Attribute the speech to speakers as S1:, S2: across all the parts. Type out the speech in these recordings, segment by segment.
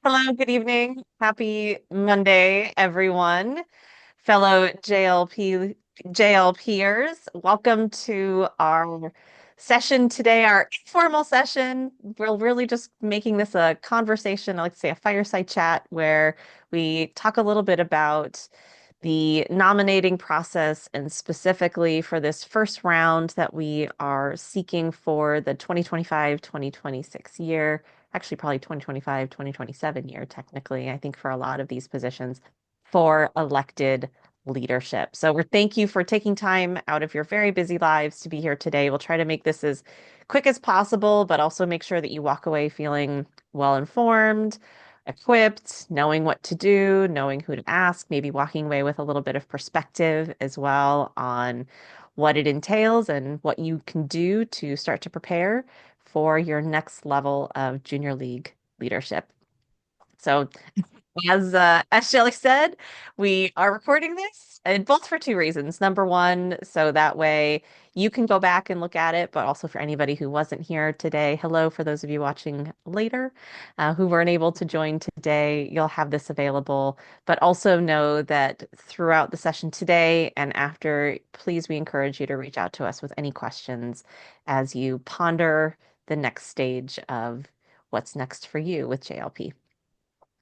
S1: Hello, good evening. Happy Monday, everyone. Fellow JLPers, welcome to our session today, our informal session. We're really just making this a conversation, I like to say a fireside chat, where we talk a little bit about the nominating process and specifically for this first round that we are seeking for the 2025-2026 year, actually probably 2025-2027 year, technically, I think for a lot of these positions for elected leadership. So we're thank you for taking time out of your very busy lives to be here today. We'll try to make this as quick as possible, but also make sure that you walk away feeling well informed, equipped, knowing what to do, knowing who to ask, maybe walking away with a little bit of perspective as well on what it entails and what you can do to start to prepare for your next level of junior league leadership. So as Shelly said, we are recording this, and both for two reasons. Number one, so that way you can go back and look at it, but also for anybody who wasn't here today, hello for those of you watching later, who weren't able to join today, you'll have this available. But also know that throughout the session today and after, please, we encourage you to reach out to us with any questions as you ponder the next stage of what's next for you with JLP.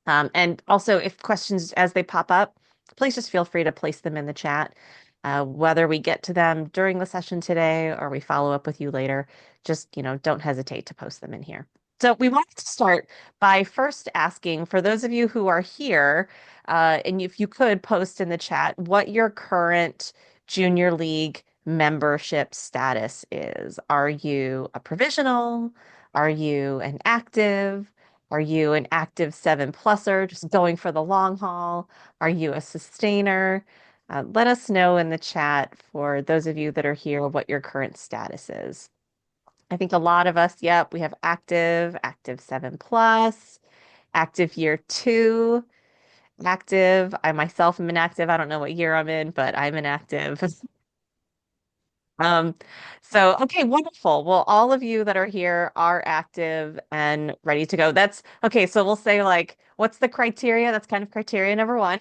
S1: And also, if questions as they pop up, please just feel free to place them in the chat. Whether we get to them during the session today or we follow up with you later, just, don't hesitate to post them in here. So we wanted to start by first asking for those of you who are here, and if you could post in the chat what your current junior league membership status is. Are you a provisional? Are you an active? Are you an active 7-pluser, just going for the long haul? Are you a sustainer? Let us know in the chat for those of you that are here what your current status is. I think a lot of us, yep, we have active 7+, active year 2, active. I myself am an active. I don't know what year I'm in, but I'm an active. Um, so okay, wonderful. Well, all of you that are here are active and ready to go. That's okay. So we'll say like, what's the criteria? That's kind of criteria number one.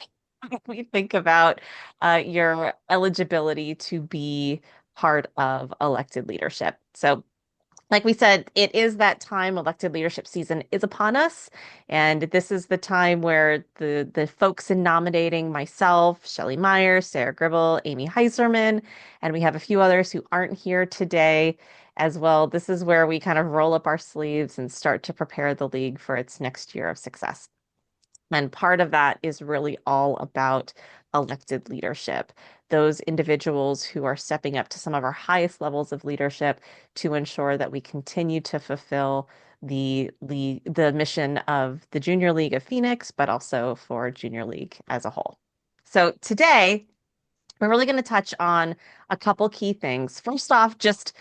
S1: We think about your eligibility to be part of elected leadership. So like we said, it is that time. Elected leadership season is upon us. And this is the time where the folks in nominating myself, Shelley Myers, Sarah Gribble, Amy Heiserman, and we have a few others who aren't here today as well. This is where we kind of roll up our sleeves and start to prepare the league for its next year of success. And part of that is really all about elected leadership, those individuals who are stepping up to some of our highest levels of leadership to ensure that we continue to fulfill the mission of the Junior League of Phoenix, but also for Junior League as a whole. So today, we're really going to touch on a couple key things. First off, just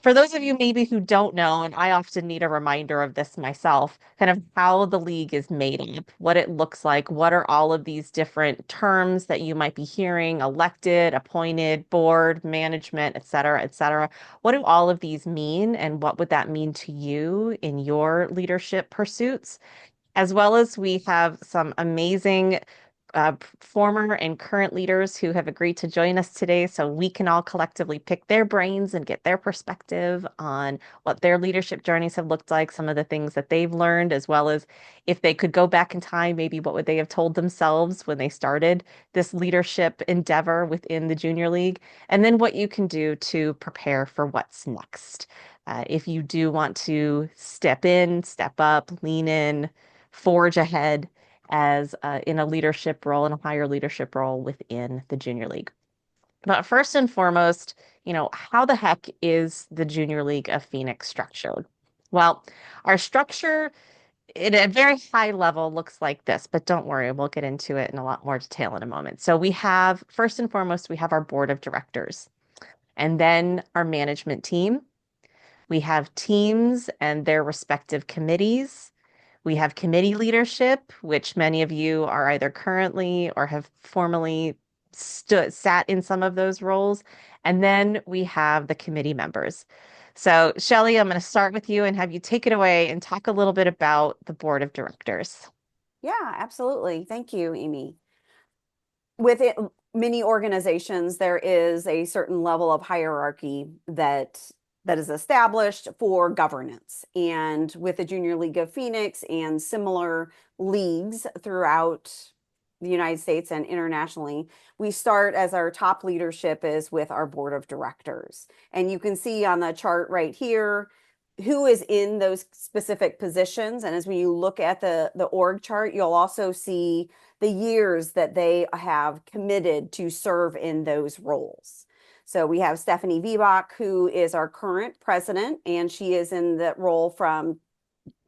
S1: for those of you maybe who don't know, and I often need a reminder of this myself, kind of how the league is made up, what it looks like, what are all of these different terms that you might be hearing, elected, appointed, board, management, et cetera, et cetera. What do all of these mean, and what would that mean to you in your leadership pursuits? As well as we have some amazing former and current leaders who have agreed to join us today so we can all collectively pick their brains and get their perspective on what their leadership journeys have looked like, some of the things that they've learned, as well as if they could go back in time, maybe what would they have told themselves when they started this leadership endeavor within the junior league, and then what you can do to prepare for what's next. If you do want to step in, step up, lean in, forge ahead as in a leadership role, in a higher leadership role within the junior league. But first and foremost, how the heck is the Junior League of Phoenix structured? Well, our structure at a very high level looks like this, but don't worry, we'll get into it in a lot more detail in a moment. So we have, first and foremost, we have our board of directors and then our management team. We have teams and their respective committees. We have committee leadership, which many of you are either currently or have formerly sat in some of those roles. And then we have the committee members. So, Shelley, I'm going to start with you and have you take it away and talk a little bit about the board of directors.
S2: Yeah, absolutely. Thank you, Amy. With many organizations, there is a certain level of hierarchy that is established for governance. And with the Junior League of Phoenix and similar leagues throughout the United States and internationally, we start as our top leadership is with our board of directors. And you can see on the chart right here who is in those specific positions. And as when you look at the org chart, you'll also see the years that they have committed to serve in those roles. So we have Stephanie Vibach, who is our current president, and she is in that role from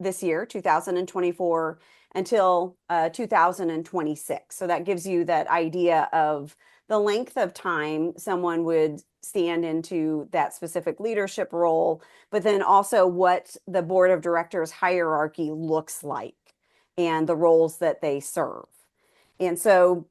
S2: this year, 2024, until 2026. So that gives you that idea of the length of time someone would stand into that specific leadership role, but then also what the board of directors hierarchy looks like and the roles that they serve. And so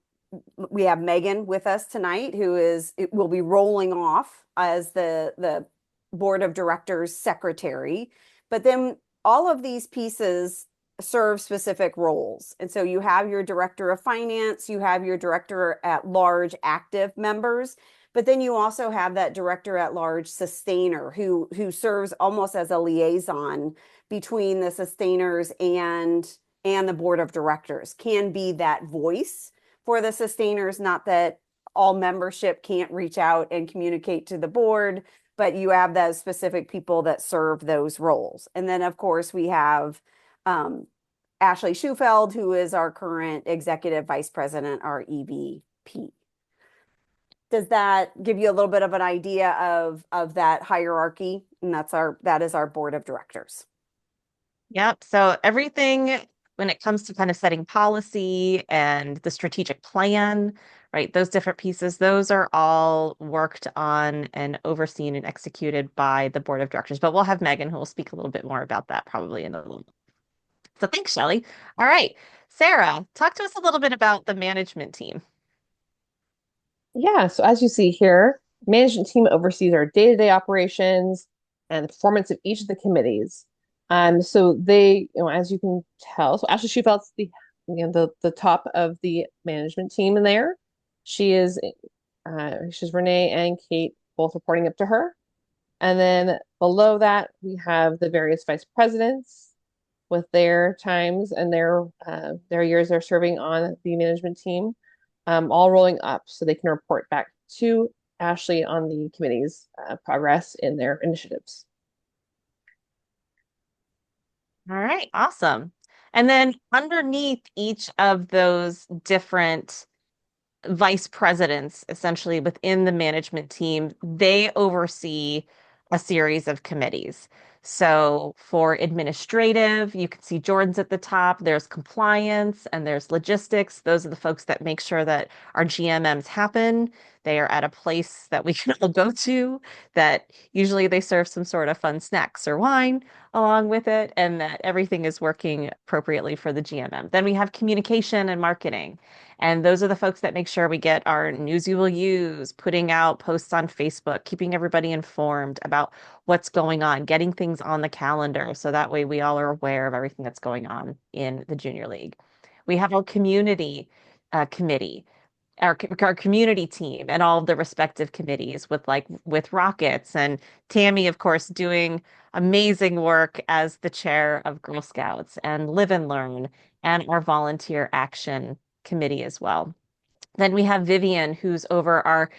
S2: we have Megan with us tonight, who is it will be rolling off as the board of directors secretary. But then all of these pieces serve specific roles. And so you have your director of finance, you have your director at large active members, but then you also have that director at large sustainer who serves almost as a liaison between the sustainers and the board of directors, can be that voice for the sustainers. Not that all membership can't reach out and communicate to the board, but you have those specific people that serve those roles. And then, of course, we have um, Ashley Schufeld, who is our current executive vice president, our EVP. Does that give you a little bit of an idea of that hierarchy? And that is our board of directors.
S1: Yep. So everything when it comes to kind of setting policy and the strategic plan, right? Those different pieces, those are all worked on and overseen and executed by the board of directors. But we'll have Megan who will speak a little bit more about that probably in a little. So thanks, Shelley. All right. Sarah, talk to us a little bit about the management team.
S3: Yeah, so as you see here, management team oversees our day-to-day operations and the performance of each of the committees. So they, as you can tell, so Ashley Schufeld's the top of the management team in there. She's Renee and Kate both reporting up to her. And then below that, we have the various vice presidents with their times and their years they're serving on the management team, all rolling up so they can report back to Ashley on the committee's progress in their initiatives.
S1: All right, awesome. And then underneath each of those different vice presidents, essentially within the management team, they oversee a series of committees. So for administrative, you can see Jordan's at the top. There's compliance and there's logistics. Those are the folks that make sure that our GMMs happen. They are at a place that we can all go to, that usually they serve some sort of fun snacks or wine along with it, and that everything is working appropriately for the GMM. Then we have communication and marketing. And those are the folks that make sure we get our news you will use, putting out posts on Facebook, keeping everybody informed about what's going on, getting things on the calendar so that way we all are aware of everything that's going on in the Junior League. We have our community committee, our community team, and all of the respective committees with Rockets and Tammy, of course, doing amazing work as the chair of Girl Scouts and Live and Learn and our volunteer action committee as well. Then we have Vivian, who's over our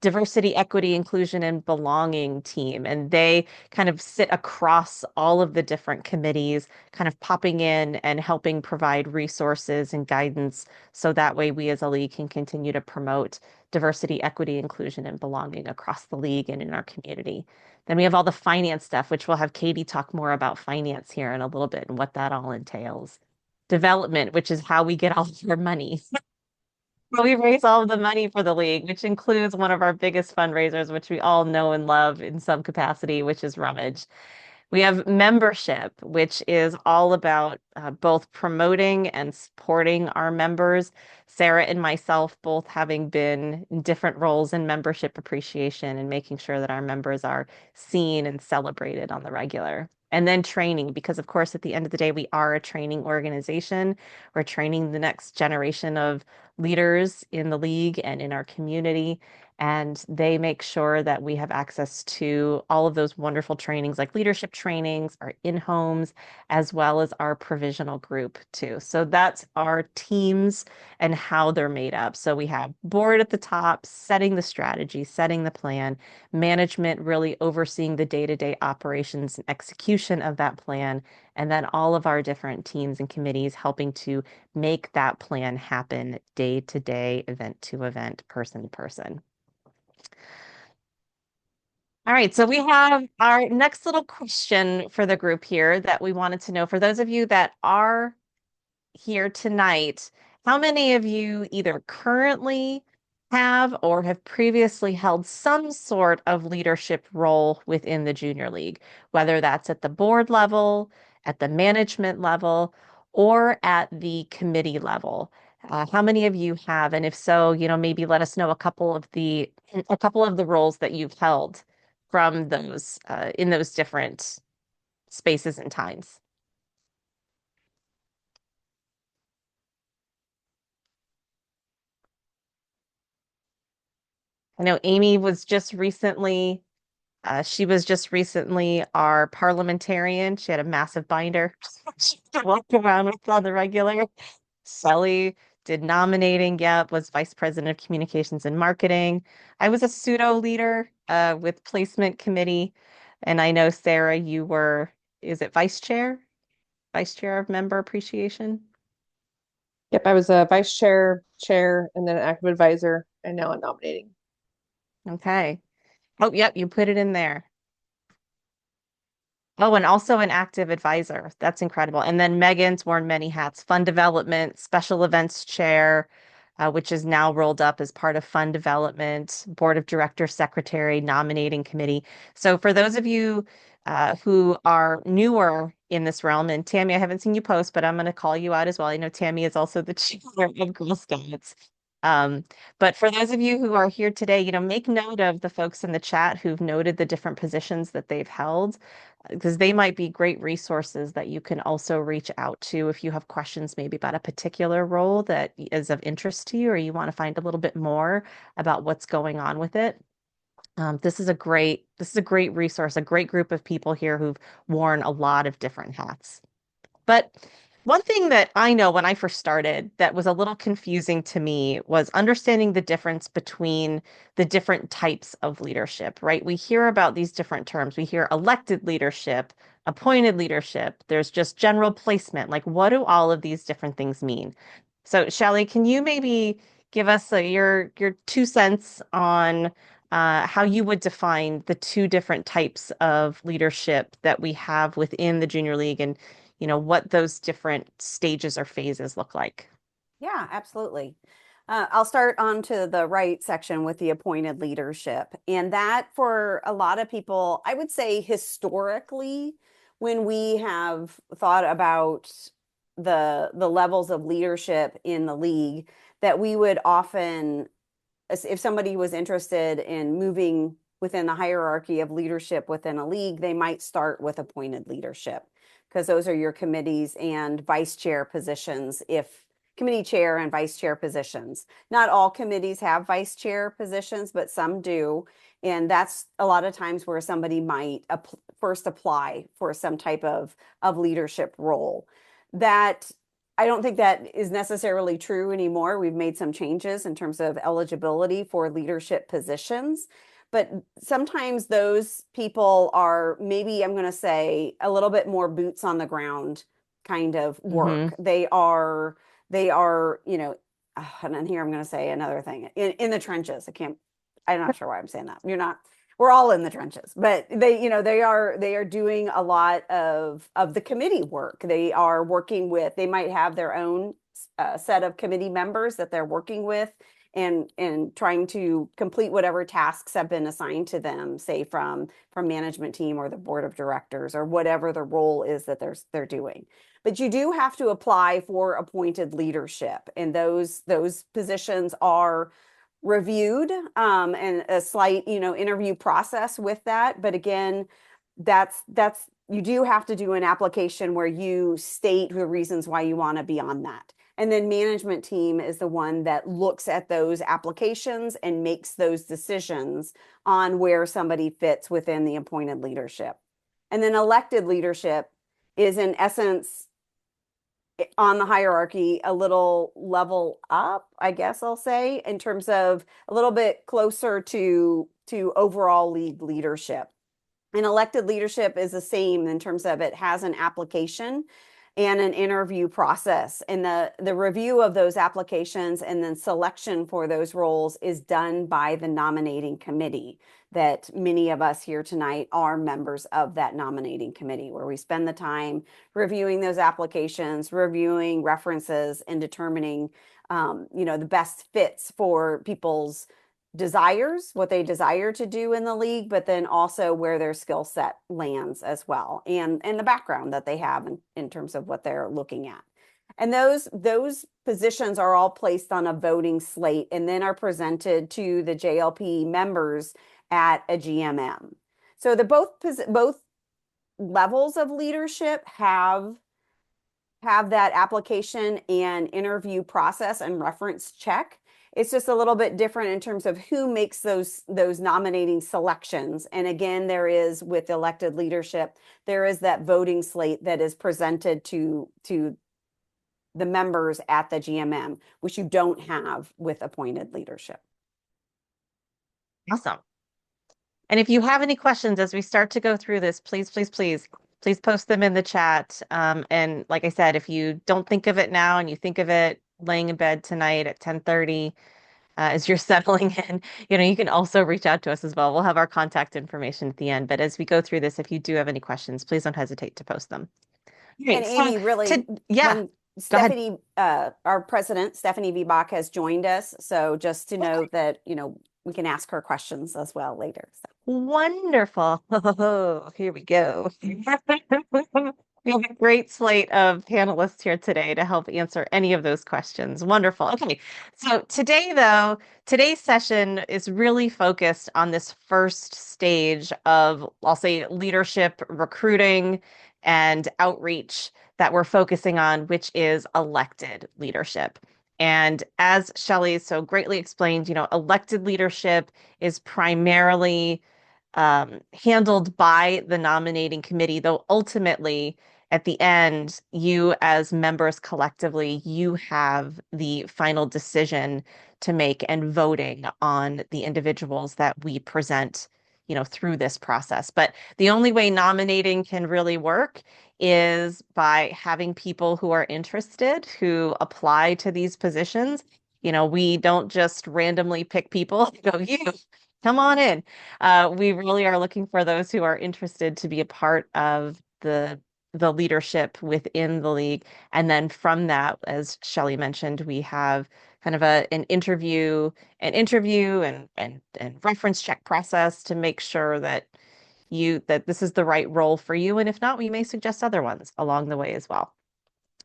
S1: diversity, equity, inclusion, and belonging team. And they kind of sit across all of the different committees, kind of popping in and helping provide resources and guidance. So that way we as a league can continue to promote diversity, equity, inclusion, and belonging across the league and in our community. Then we have all the finance stuff, which we'll have Katie talk more about finance here in a little bit and what that all entails. Development, which is how we get all of our money. Well, we raise all of the money for the league, which includes one of our biggest fundraisers, which we all know and love in some capacity, which is Rummage. We have membership, which is all about both promoting and supporting our members. Sarah and myself both having been in different roles in membership appreciation and making sure that our members are seen and celebrated on the regular. And then training, because of course, at the end of the day, we are a training organization. We're training the next generation of leaders in the league and in our community. And they make sure that we have access to all of those wonderful trainings, like leadership trainings, our in-homes, as well as our provisional group, too. So that's our teams and how they're made up. So we have board at the top, setting the strategy, setting the plan, management really overseeing the day-to-day operations and execution of that plan, and then all of our different teams and committees helping to make that plan happen day to day, event to event, person to person. All right, so we have our next little question for the group here that we wanted to know. For those of you that are here tonight, how many of you either currently have or have previously held some sort of leadership role within the junior league, whether that's at the board level, at the management level, or at the committee level? How many of you have? And if so, maybe let us know a couple of the roles that you've held from those in those different spaces and times. I know Amy was just recently, she was just recently our parliamentarian. She had a massive binder she walked around with on the regular. Shelly did nominating, yep, was vice president of communications and marketing. I was a pseudo leader with placement committee. And I know Sarah, you were, is it vice chair? Vice chair of member appreciation?
S3: Yep, I was a vice chair, chair, and then an active advisor, and now I'm nominating.
S1: Okay. Oh, yep, you put it in there. Oh, and also an active advisor. That's incredible. And then Megan's worn many hats, fund development, special events chair, which is now rolled up as part of fund development, board of director secretary, nominating committee. So for those of you who are newer in this realm, and Tammy, I haven't seen you post, but I'm going to call you out as well. I know Tammy is also the chair of Girl Scouts. Um, but for those of you who are here today, make note of the folks in the chat who've noted the different positions that they've held because they might be great resources that you can also reach out to if you have questions maybe about a particular role that is of interest to you or you want to find a little bit more about what's going on with it. This is a great resource, a great group of people here who've worn a lot of different hats. But one thing that I know when I first started that was a little confusing to me was understanding the difference between the different types of leadership, right? We hear about these different terms. We hear elected leadership, appointed leadership, there's just general placement. Like, what do all of these different things mean? So, Shelley, can you maybe give us your 2 cents on how you would define the two different types of leadership that we have within the Junior League and what those different stages or phases look like?
S2: Yeah, absolutely. I'll start on to the right section with the appointed leadership. And that for a lot of people, I would say historically, when we have thought about the levels of leadership in the league, that we would often, if somebody was interested in moving within the hierarchy of leadership within a league, they might start with appointed leadership because those are your committees and vice chair positions if committee chair and vice chair positions. Not all committees have vice chair positions, but some do. And that's a lot of times where somebody might first apply for some type of leadership role. That I don't think that is necessarily true anymore. We've made some changes in terms of eligibility for leadership positions. But sometimes those people are maybe, I'm going to say, a little bit more boots on the ground kind of
S1: Hmm.
S2: work. And then here I'm going to say another thing in the trenches. I'm not sure why I'm saying that. We're all in the trenches, but they are doing a lot of the committee work. They are working with, they might have their own set of committee members that they're working with and trying to complete whatever tasks have been assigned to them, say from management team or the board of directors or whatever the role is that they're doing. But you do have to apply for appointed leadership, and those positions are reviewed and a slight interview process with that. But again, that's you do have to do an application where you state the reasons why you want to be on that. And then management team is the one that looks at those applications and makes those decisions on where somebody fits within the appointed leadership. And then elected leadership is in essence on the hierarchy a little level up, I guess I'll say, in terms of a little bit closer to overall league leadership. And elected leadership is the same in terms of it has an application and an interview process. And the review of those applications and then selection for those roles is done by the nominating committee, that many of us here tonight are members of that nominating committee, where we spend the time reviewing those applications, reviewing references, and determining the best fits for people's desires, what they desire to do in the league, but then also where their skill set lands as well, and the background that they have in terms of what they're looking at. And those positions are all placed on a voting slate and then are presented to the JLP members at a GMM. So the both levels of leadership have that application and interview process and reference check. It's just a little bit different in terms of who makes those nominating selections. And again, there is, with elected leadership, there is that voting slate that is presented to the members at the GMM, which you don't have with appointed leadership.
S1: Awesome. And if you have any questions as we start to go through this, please, please, please, please post them in the chat. And like I said, if you don't think of it now and you think of it laying in bed tonight at 10:30, as you're settling in, you can also reach out to us as well. We'll have our contact information at the end. But as we go through this, if you do have any questions, please don't hesitate to post them.
S2: And Amy, really,
S1: yeah,
S2: when Stephanie, our president, Stephanie Vbach, has joined us. So just to know that, we can ask her questions as well later. So.
S1: Wonderful. Oh, here we go. We have a great slate of panelists here today to help answer any of those questions. Wonderful. Okay. So today's session is really focused on this first stage of, I'll say, leadership recruiting and outreach that we're focusing on, which is elected leadership. And as Shelley so greatly explained, elected leadership is primarily handled by the nominating committee, though ultimately at the end, you as members collectively, you have the final decision to make and voting on the individuals that we present, through this process. But the only way nominating can really work is by having people who are interested, who apply to these positions. We don't just randomly pick people, go, you come on in. We really are looking for those who are interested to be a part of the leadership within the league. And then from that, as Shelley mentioned, we have kind of an interview and reference check process to make sure that this is the right role for you. And if not, we may suggest other ones along the way as well.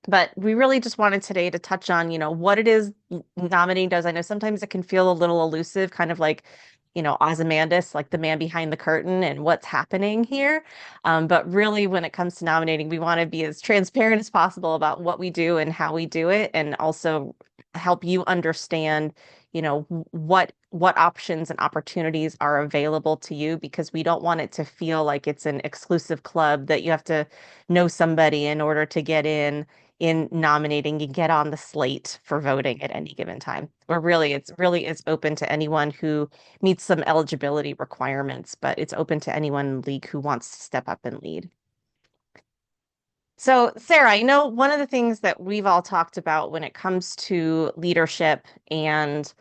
S1: But we really just wanted today to touch on, what it is nominating does. I know sometimes it can feel a little elusive, kind of like, Ozymandias, like the man behind the curtain and what's happening here. But really, when it comes to nominating, we want to be as transparent as possible about what we do and how we do it, and also help you understand, what options and opportunities are available to you, because we don't want it to feel like it's an exclusive club that you have to know somebody in order to get in nominating. You get on the slate for voting at any given time. Or really, it's open to anyone who meets some eligibility requirements, but it's open to anyone in the league who wants to step up and lead. So, Sarah, I know one of the things that we've all talked about when it comes to leadership and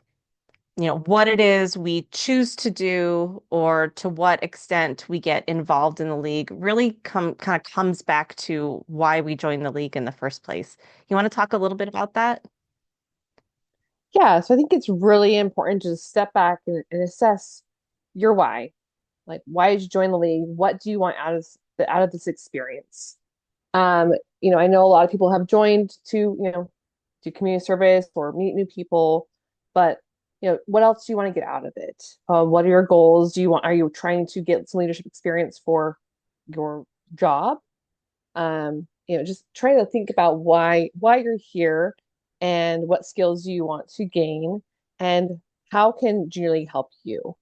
S1: what it is we choose to do, or to what extent we get involved in the league, really kind of comes back to why we joined the league in the first place. You want to talk a little bit about that?
S3: Yeah, so I think it's really important to step back and assess your why. Like, why did you join the league? What do you want out of this experience? I know a lot of people have joined to, do community service or meet new people, but what else do you want to get out of it? What are your goals? Are you trying to get some leadership experience for job. Just try to think about why you're here and what skills you want to gain and how can Junior League help you?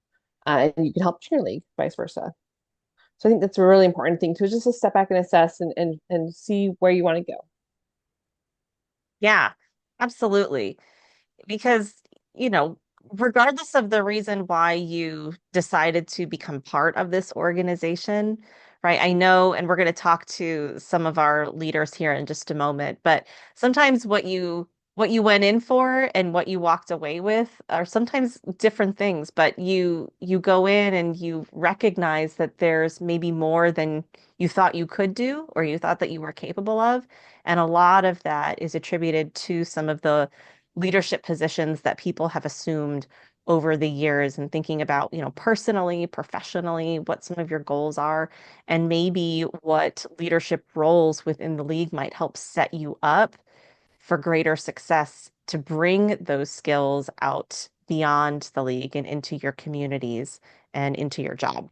S3: And you can help Junior League, vice versa. So I think that's a really important thing to just to step back and assess and see where you want to go.
S1: Yeah, absolutely. Because, you know, regardless of the reason why you decided to become part of this organization, right? I know, and we're going to talk to some of our leaders here in just a moment, but sometimes what you went in for and what you walked away with are sometimes different things, but you go in and you recognize that there's maybe more than you thought you could do or you thought that you were capable of. And a lot of that is attributed to some of the leadership positions that people have assumed over the years and thinking about, personally, professionally, what some of your goals are, and maybe what leadership roles within the league might help set you up for greater success to bring those skills out beyond the league and into your communities and into your job.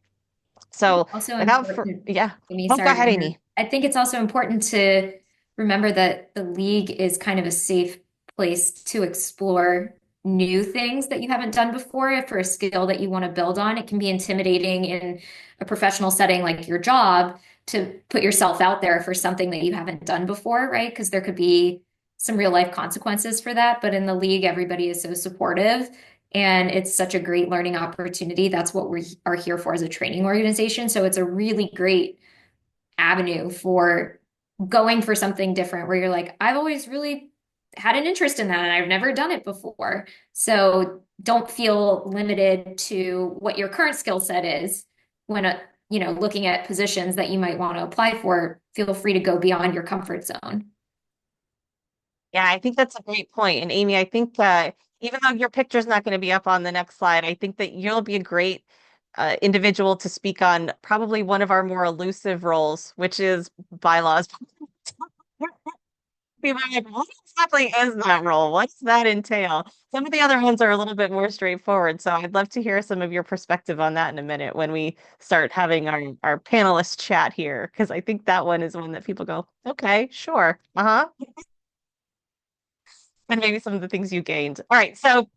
S1: So
S4: Also
S1: without for
S4: important,
S1: yeah.
S4: Amy,
S1: Oh, go
S4: sorry to
S1: ahead,
S4: interrupt.
S1: Amy.
S4: I think it's also important to remember that the league is kind of a safe place to explore new things that you haven't done before. For a skill that you want to build on, it can be intimidating in a professional setting like your job to put yourself out there for something that you haven't done before, right? Because there could be some real life consequences for that. But in the league, everybody is so supportive and it's such a great learning opportunity. That's what we are here for as a training organization. So it's a really great avenue for going for something different where you're like, I've always really had an interest in that and I've never done it before. So don't feel limited to what your current skill set is when looking at positions that you might want to apply for, feel free to go beyond your comfort zone.
S1: Yeah, I think that's a great point. And Amy, I think even though your picture's not going to be up on the next slide, I think that you'll be a great individual to speak on probably one of our more elusive roles, which is bylaws. People are like, what exactly is that role? What's that entail? Some of the other ones are a little bit more straightforward. So I'd love to hear some of your perspective on that in a minute when we start having our panelist chat here, because I think that one is one that people go, okay, sure. Uh-huh. And maybe some of the things you gained. All right, so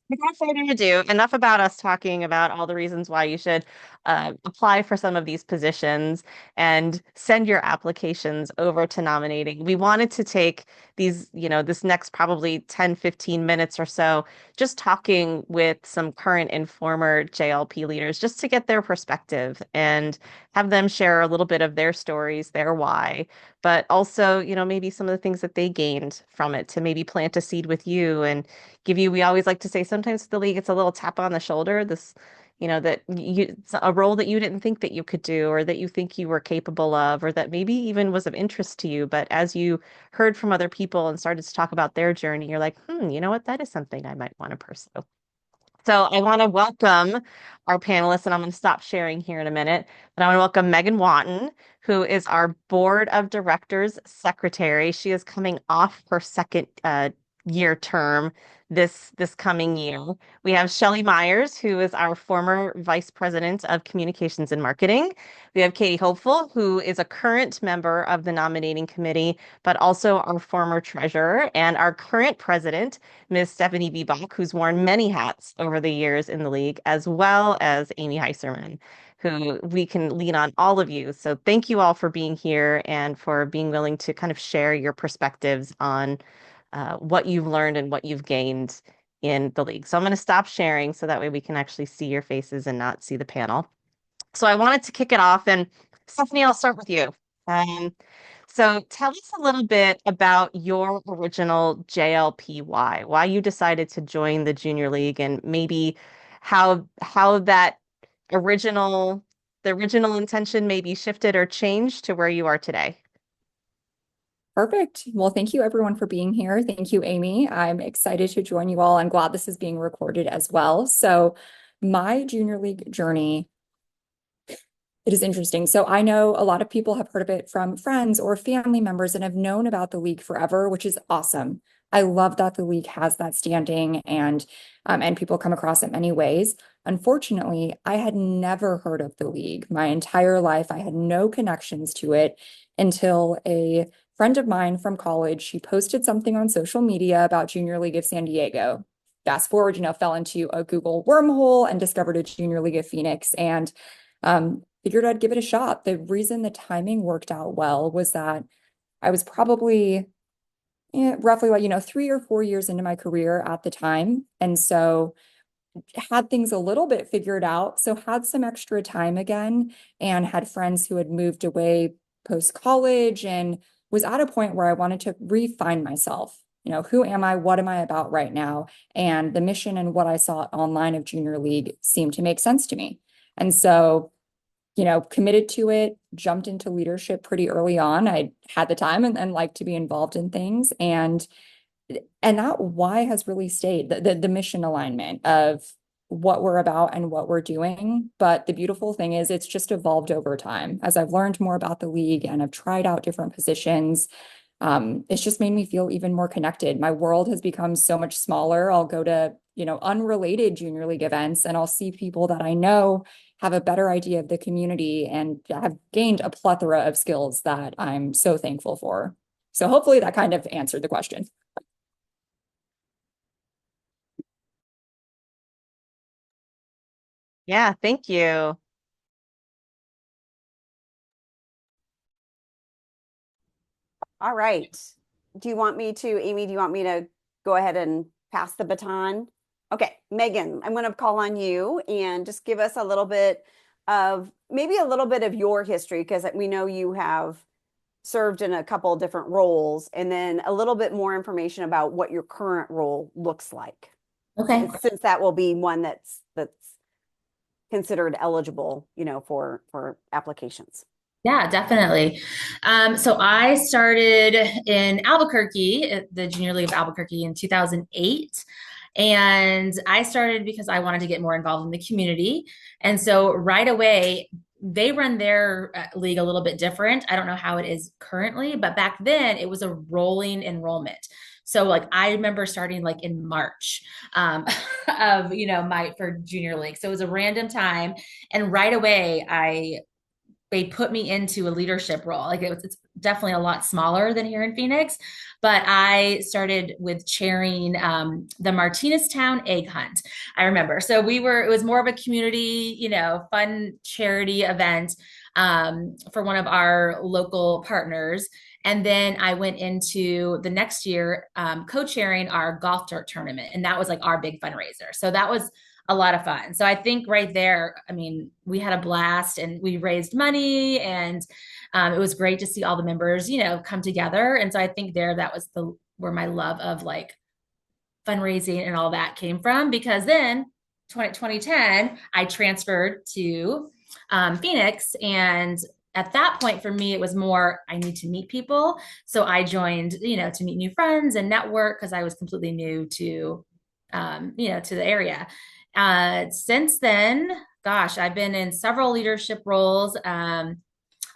S1: without further ado, enough about us talking about all the reasons why you should apply for some of these positions and send your applications over to nominating. We wanted to take these, this next probably 10, 15 minutes or so, just talking with some current and former JLP leaders just to get their perspective and have them share a little bit of their stories, their why, but also, maybe some of the things that they gained from it to maybe plant a seed with you and give you, we always like to say sometimes the league, it's a little tap on the shoulder, this, that it's a role that you didn't think that you could do or that you think you were capable of, or that maybe even was of interest to you. But as you heard from other people and started to talk about their journey, you're like, you know what, that is something I might want to pursue. So I want to welcome our panelists, and I'm going to stop sharing here in a minute. But I want to welcome Megan Watton, who is our Board of Directors Secretary. She is coming off her second year term this coming year. We have Shelly Myers, who is our former Vice President of Communications and Marketing. We have Katie Hopeful, who is a current member of the nominating committee, but also our former treasurer, and our current president, Ms. Stephanie B. Bach, who's worn many hats over the years in the league, as well as Amy Heiserman, who we can lean on all of you. So thank you all for being here and for being willing to kind of share your perspectives on what you've learned and what you've gained in the league. So I'm going to stop sharing so that way we can actually see your faces and not see the panel. So I wanted to kick it off, and Stephanie, I'll start with you. Um, so tell us a little bit about your original JLP, why you decided to join the Junior League, and maybe how that original the original intention maybe shifted or changed to where you are today.
S5: Perfect. Well, thank you everyone for being here. Thank you, Amy. I'm excited to join you all. I'm glad this is being recorded as well. So my junior league journey, it is interesting. So I know a lot of people have heard of it from friends or family members and have known about the league forever, which is awesome. I love that the league has that standing and people come across it many ways. Unfortunately, I had never heard of the league my entire life. I had no connections to it until a friend of mine from college, she posted something on social media about Junior League of San Diego. Fast forward, fell into a Google wormhole and discovered a Junior League of Phoenix and figured I'd give it a shot. The reason the timing worked out well was that I was probably roughly 3 or 4 years into my career at the time. And so had things a little bit figured out. So had some extra time again and had friends who had moved away post college and was at a point where I wanted to refine myself. Who am I? What am I about right now? And the mission and what I saw online of Junior League seemed to make sense to me. And so committed to it, jumped into leadership pretty early on. I had the time and liked to be involved in things. And that why has really stayed the mission alignment of what we're about and what we're doing. But the beautiful thing is it's just evolved over time. As I've learned more about the league and I've tried out different positions, it's just made me feel even more connected. My world has become so much smaller. I'll go to, unrelated Junior League events and I'll see people that I know have a better idea of the community and have gained a plethora of skills that I'm so thankful for. So hopefully that kind of answered the question.
S1: Yeah, thank you.
S2: All right. Amy, do you want me to go ahead and pass the baton? Okay, Megan, I'm going to call on you and just give us maybe a little bit of your history, because we know you have served in a couple of different roles, and then a little bit more information about what your current role looks like.
S4: Okay.
S2: Since that will be one that's considered eligible, for applications.
S4: Yeah, definitely. So I started in Albuquerque, at the Junior League of Albuquerque in 2008. And I started because I wanted to get more involved in the community. And so right away, they run their league a little bit different. I don't know how it is currently, but back then it was a rolling enrollment. So like I remember starting like in March of my for junior league. So it was a random time, and right away they put me into a leadership role. Like it's definitely a lot smaller than here in Phoenix, but I started with chairing the Martinez Town Egg Hunt. I remember. So it was more of a community, fun charity event for one of our local partners. And then I went into the next year co-chairing our golf dirt tournament. And that was like our big fundraiser. So that was a lot of fun. So I think right there, I mean, we had a blast and we raised money, and it was great to see all the members, come together. And so I think that was where my love of like fundraising and all that came from, because then 2010, I transferred to Phoenix, and at that point for me, it was more, I need to meet people. So I joined, to meet new friends and network, because I was completely new to, to the area. Since then, gosh, I've been in several leadership roles.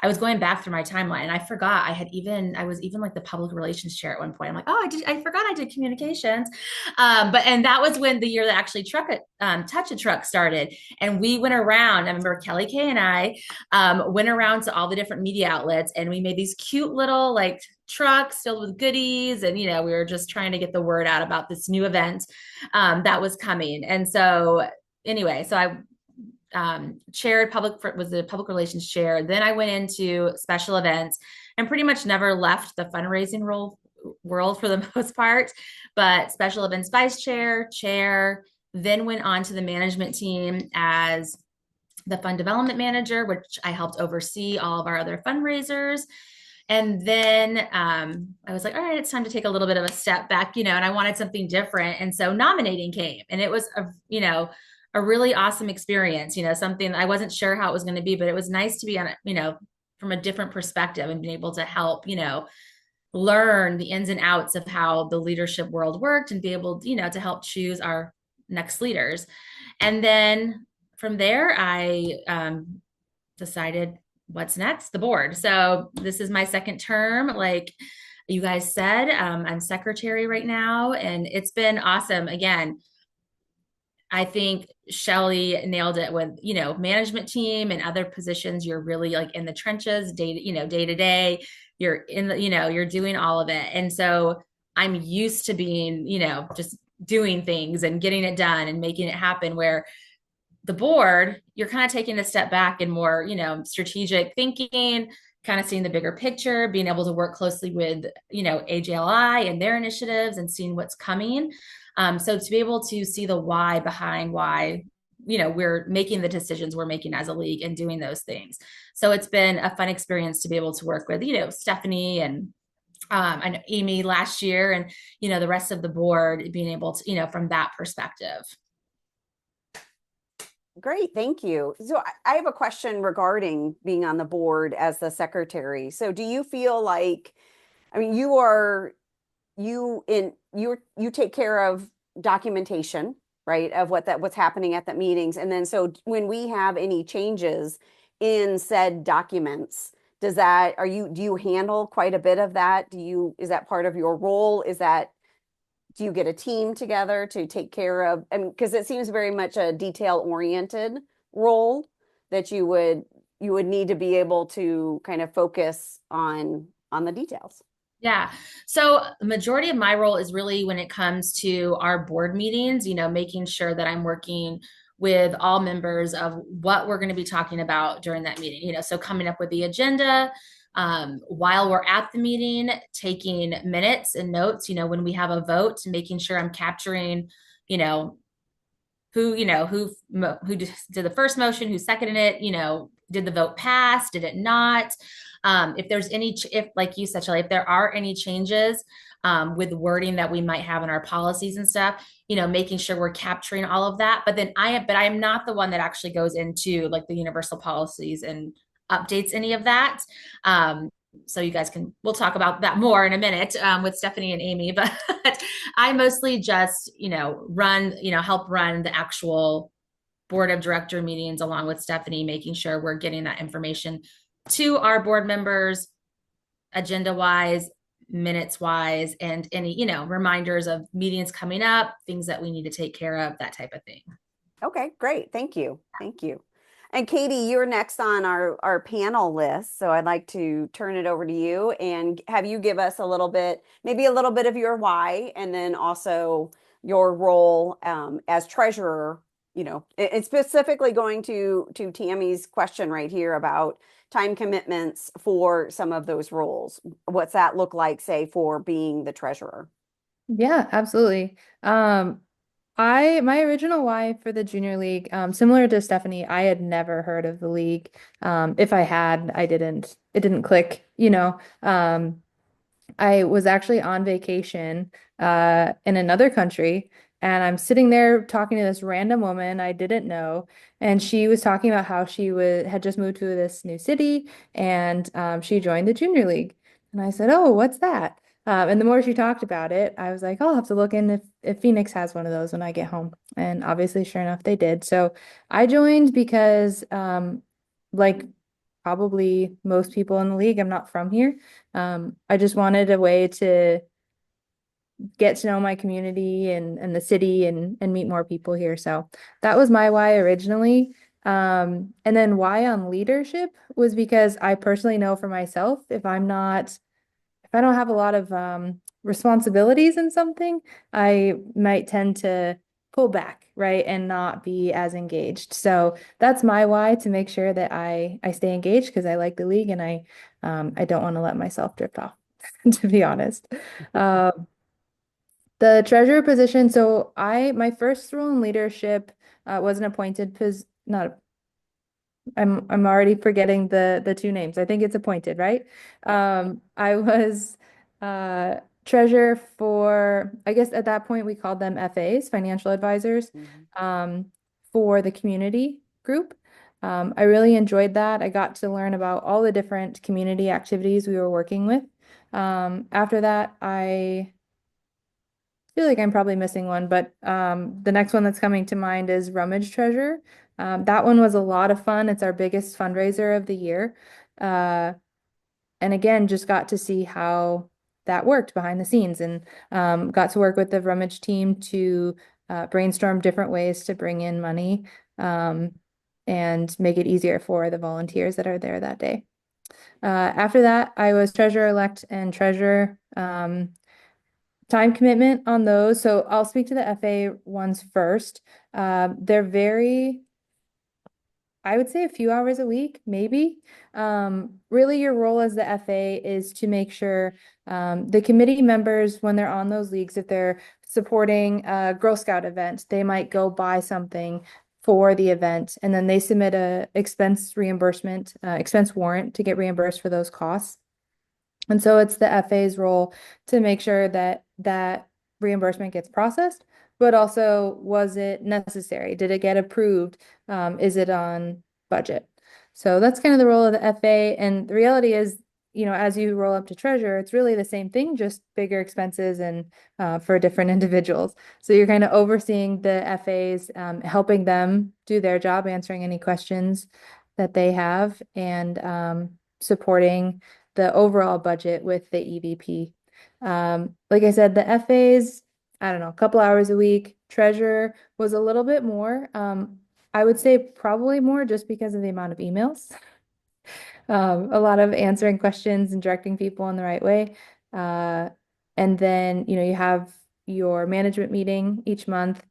S4: I was going back through my timeline and I forgot I was even like the public relations chair at one point. I'm like, oh, I forgot I did communications. And that was when the year that actually Touch a Truck started. And we went around, I remember Kelly Kay and I went around to all the different media outlets, and we made these cute little like trucks filled with goodies. And, we were just trying to get the word out about this new event that was coming. And so anyway, so I was the public relations chair. Then I went into special events and pretty much never left the fundraising world for the most part, but special events vice chair, then went on to the management team as the fund development manager, which I helped oversee all of our other fundraisers. And then I was like, all right, it's time to take a little bit of a step back, and I wanted something different. And so nominating came, and it was a really awesome experience, something I wasn't sure how it was going to be, but it was nice to be on it, from a different perspective and being able to help, learn the ins and outs of how the leadership world worked and be able, to help choose our next leaders. And then from there, I decided what's next, the board. So this is my second term. Like,
S6: you guys said. I'm secretary right now, and it's been awesome. Again, I think Shelly nailed it with, management team and other positions. You're really like in the trenches day to day. You're in you're doing all of it. And so I'm used to being, just doing things and getting it done and making it happen, where the board, you're kind of taking a step back and more, strategic thinking, kind of seeing the bigger picture, being able to work closely with, AJLI and their initiatives and seeing what's coming. So to be able to see the why behind why, we're making the decisions we're making as a league and doing those things. So it's been a fun experience to be able to work with, Stephanie and Amy last year, and, the rest of the board, being able to, from that perspective.
S2: Great, thank you. So I have a question regarding being on the board as the secretary. So do you feel like, I mean, you take care of documentation, right, of what's happening at the meetings, and then so when we have any changes in said documents, do you handle quite a bit of that? Is that part of your role? Do you get a team together to take care of, I mean, because it seems very much a detail-oriented role that you would need to be able to kind of focus on the details.
S6: Yeah. So the majority of my role is really when it comes to our board meetings, making sure that I'm working with all members of what we're going to be talking about during that meeting, so coming up with the agenda, while we're at the meeting, taking minutes and notes, when we have a vote, making sure I'm capturing, who did the first motion, who seconded it, did the vote pass, did it not? If there's if like you said, Shelley, if there are any changes with wording that we might have in our policies and stuff, making sure we're capturing all of that. But I am not the one that actually goes into like the universal policies and updates any of that. So we'll talk about that more in a minute with Stephanie and Amy, but I mostly just, help run the actual board of director meetings along with Stephanie, making sure we're getting that information to our board members, agenda wise, minutes wise, and any, reminders of meetings coming up, things that we need to take care of, that type of thing.
S2: Okay, great. Thank you. Thank you. And Katie, you're next on our panel list. So I'd like to turn it over to you and have you give us maybe a little bit of your why, and then also your role as treasurer, and specifically going to Tammy's question right here about time commitments for some of those roles. What's that look like, say, for being the treasurer?
S7: Yeah, absolutely. My original why for the junior league, similar to Stephanie, I had never heard of the league. If I had, it didn't click, I was actually on vacation in another country, and I'm sitting there talking to this random woman I didn't know, and she was talking about how she had just moved to this new city, and she joined the junior league. And I said, "Oh, what's that?" And the more she talked about it, I was like, "Oh, I'll have to look in if Phoenix has one of those when I get home." And obviously, sure enough, they did. So I joined because, like probably most people in the league, I'm not from here. I just wanted a way to get to know my community and the city and meet more people here. So that was my why originally. And then why on leadership was because I personally know for myself, if I don't have a lot of responsibilities in something, I might tend to pull back, right, and not be as engaged. So that's my why, to make sure that I stay engaged, because I like the league and I don't want to let myself drift off, to be honest. The treasurer position. So my first role in leadership was an appointed not. I'm already forgetting the two names. I think it's appointed, right? I was treasurer for, I guess at that point we called them FAs, financial advisors, for the community group. I really enjoyed that. I got to learn about all the different community activities we were working with. After that, I feel like I'm probably missing one, but the next one that's coming to mind is Rummage Treasure. That one was a lot of fun. It's our biggest fundraiser of the year. And again, just got to see how that worked behind the scenes, and got to work with the Rummage team to brainstorm different ways to bring in money and make it easier for the volunteers that are there that day. After that, I was treasurer-elect and treasurer. Time commitment on those. So I'll speak to the FA ones first. They're very, I would say a few hours a week, maybe. Really, your role as the FA is to make sure the committee members, when they're on those leagues, if they're supporting a Girl Scout event, they might go buy something for the event, and then they submit a expense reimbursement, expense warrant to get reimbursed for those costs. And so it's the FA's role to make sure that that reimbursement gets processed, but also, was it necessary? Did it get approved? Is it on budget? So that's kind of the role of the FA. And the reality is, as you roll up to treasurer, it's really the same thing, just bigger expenses and for different individuals. So you're kind of overseeing the FAs, helping them do their job, answering any questions that they have, and supporting the overall budget with the EVP. Like I said, the FAs, I don't know, a couple hours a week. Treasurer was a little bit more. I would say probably more just because of the amount of emails. A lot of answering questions and directing people in the right way. And then, you have your management meeting each month.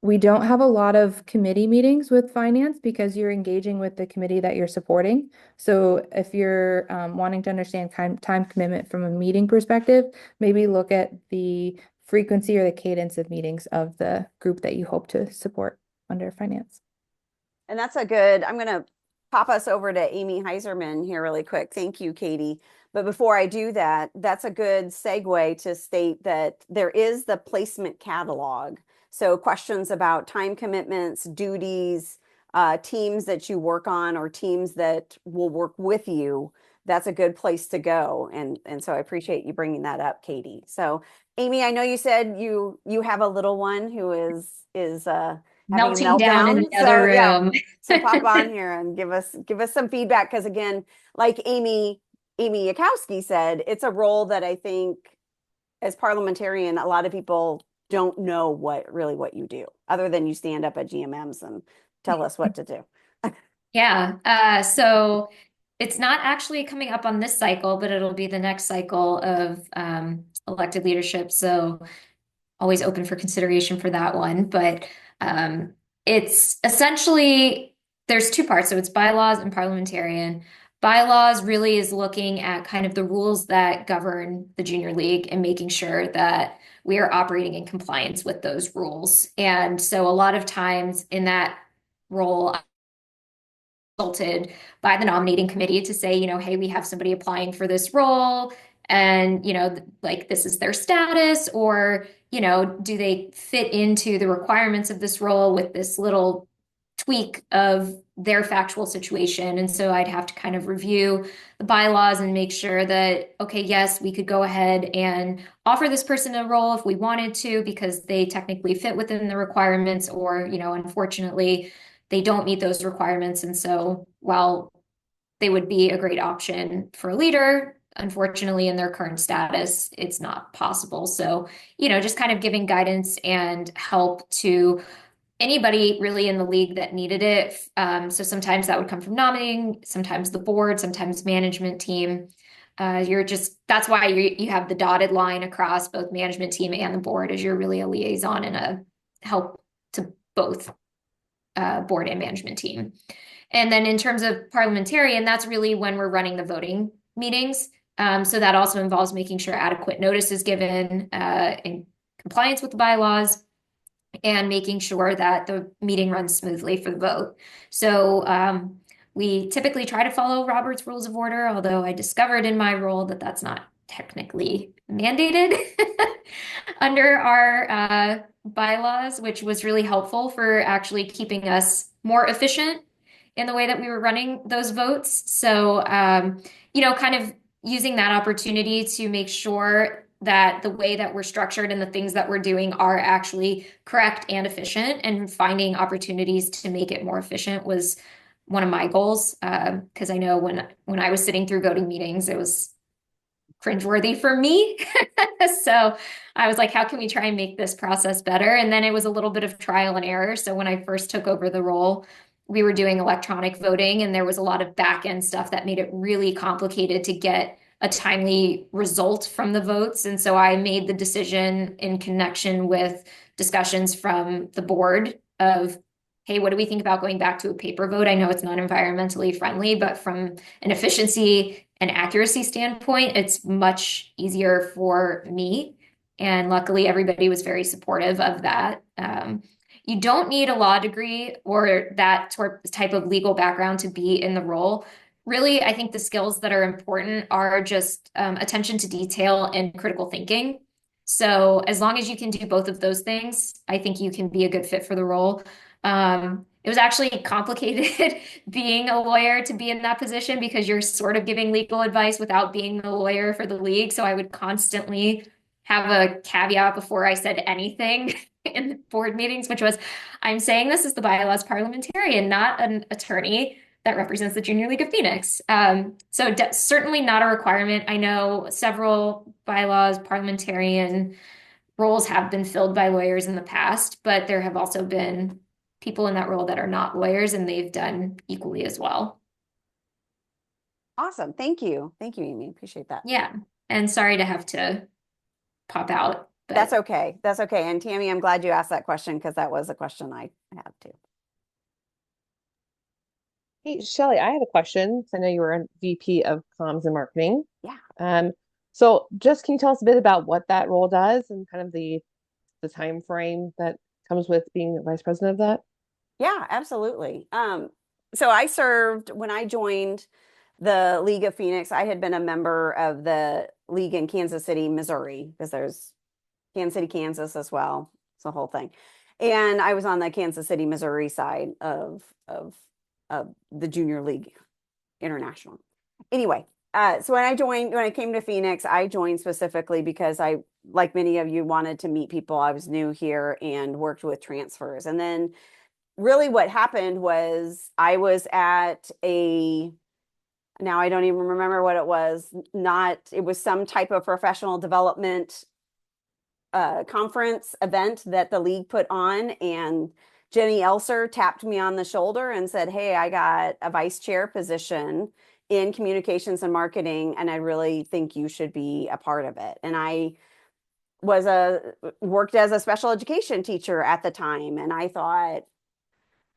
S7: We don't have a lot of committee meetings with finance because you're engaging with the committee that you're supporting. So if you're wanting to understand time commitment from a meeting perspective, maybe look at the frequency or the cadence of meetings of the group that you hope to support under finance.
S2: And I'm going to pop us over to Amy Heiserman here really quick. Thank you, Katie. But before I do that, that's a good segue to state that there is the placement catalog. So questions about time commitments, duties, teams that you work on, or teams that will work with you, that's a good place to go. And so I appreciate you bringing that up, Katie. So Amy, I know you said you have a little one who is having a
S4: melting down in the other room.
S2: So pop on here and give us some feedback, because again, like Amy Yakowski said, it's a role that I think as parliamentarian, a lot of people don't know what you do, other than you stand up at GMMs and tell us what to do.
S4: Yeah. So it's not actually coming up on this cycle, but it'll be the next cycle of elected leadership. So always open for consideration for that one. But it's essentially, there's two parts. So it's bylaws and parliamentarian. Bylaws really is looking at kind of the rules that govern the junior league and making sure that we are operating in compliance with those rules. And so a lot of times in that role, consulted by the nominating committee to say, hey, we have somebody applying for this role, and, like, this is their status, or, do they fit into the requirements of this role with this little tweak of their factual situation. And so I'd have to kind of review the bylaws and make sure that, okay, yes, we could go ahead and offer this person a role if we wanted to, because they technically fit within the requirements, or, unfortunately, they don't meet those requirements. And so while they would be a great option for a leader, unfortunately, in their current status, it's not possible. So, just kind of giving guidance and help to anybody really in the league that needed it. So sometimes that would come from nominating, sometimes the board, sometimes management team. That's why you have the dotted line across both management team and the board, as you're really a liaison and a help to both board and management team. And then in terms of parliamentarian, that's really when we're running the voting meetings. So that also involves making sure adequate notice is given in compliance with the bylaws, and making sure that the meeting runs smoothly for the vote. So we typically try to follow Robert's Rules of Order, although I discovered in my role that that's not technically mandated under our bylaws, which was really helpful for actually keeping us more efficient in the way that we were running those votes. So, kind of using that opportunity to make sure that the way that we're structured and the things that we're doing are actually correct and efficient, and finding opportunities to make it more efficient was one of my goals. Because I know when I was sitting through voting meetings, it was cringeworthy for me. So I was like, how can we try and make this process better? And then it was a little bit of trial and error. So when I first took over the role, we were doing electronic voting, and there was a lot of back end stuff that made it really complicated to get a timely result from the votes. And so I made the decision in connection with discussions from the board of, hey, what do we think about going back to a paper vote? I know it's not environmentally friendly, but from an efficiency and accuracy standpoint, it's much easier for me. And luckily, everybody was very supportive of that. You don't need a law degree or that type of legal background to be in the role. Really, I think the skills that are important are just attention to detail and critical thinking. So as long as you can do both of those things, I think you can be a good fit for the role. It was actually complicated being a lawyer to be in that position because you're sort of giving legal advice without being the lawyer for the league. So I would constantly have a caveat before I said anything in the board meetings, which was, I'm saying this as the bylaws parliamentarian, not an attorney that represents the Junior League of Phoenix. So certainly not a requirement. I know several bylaws parliamentarian roles have been filled by lawyers in the past, but there have also been people in that role that are not lawyers, and they've done equally as well.
S2: Awesome. Thank you. Thank you, Amy. Appreciate that.
S4: Yeah. And sorry to have to pop out, but
S2: That's okay. That's okay. And Tammy, I'm glad you asked that question because that was a question I had too.
S3: Hey, Shelly, I had a question. I know you were a VP of Comms and Marketing.
S2: Yeah.
S3: So just can you tell us a bit about what that role does and kind of the time frame that comes with being the vice president of that?
S2: Yeah, absolutely. So I served when I joined the League of Phoenix. I had been a member of the league in Kansas City, Missouri, because there's Kansas City, Kansas as well. It's the whole thing. And I was on the Kansas City, Missouri side of the Junior League International. Anyway, so when I came to Phoenix, I joined specifically because I, like many of you, wanted to meet people. I was new here and worked with transfers. And then really what happened was I was at now I don't even remember what it was, it was some type of professional development conference event that the league put on, and Jenny Elser tapped me on the shoulder and said, hey, I got a vice chair position in communications and marketing, and I really think you should be a part of it. And I worked as a special education teacher at the time, and I thought,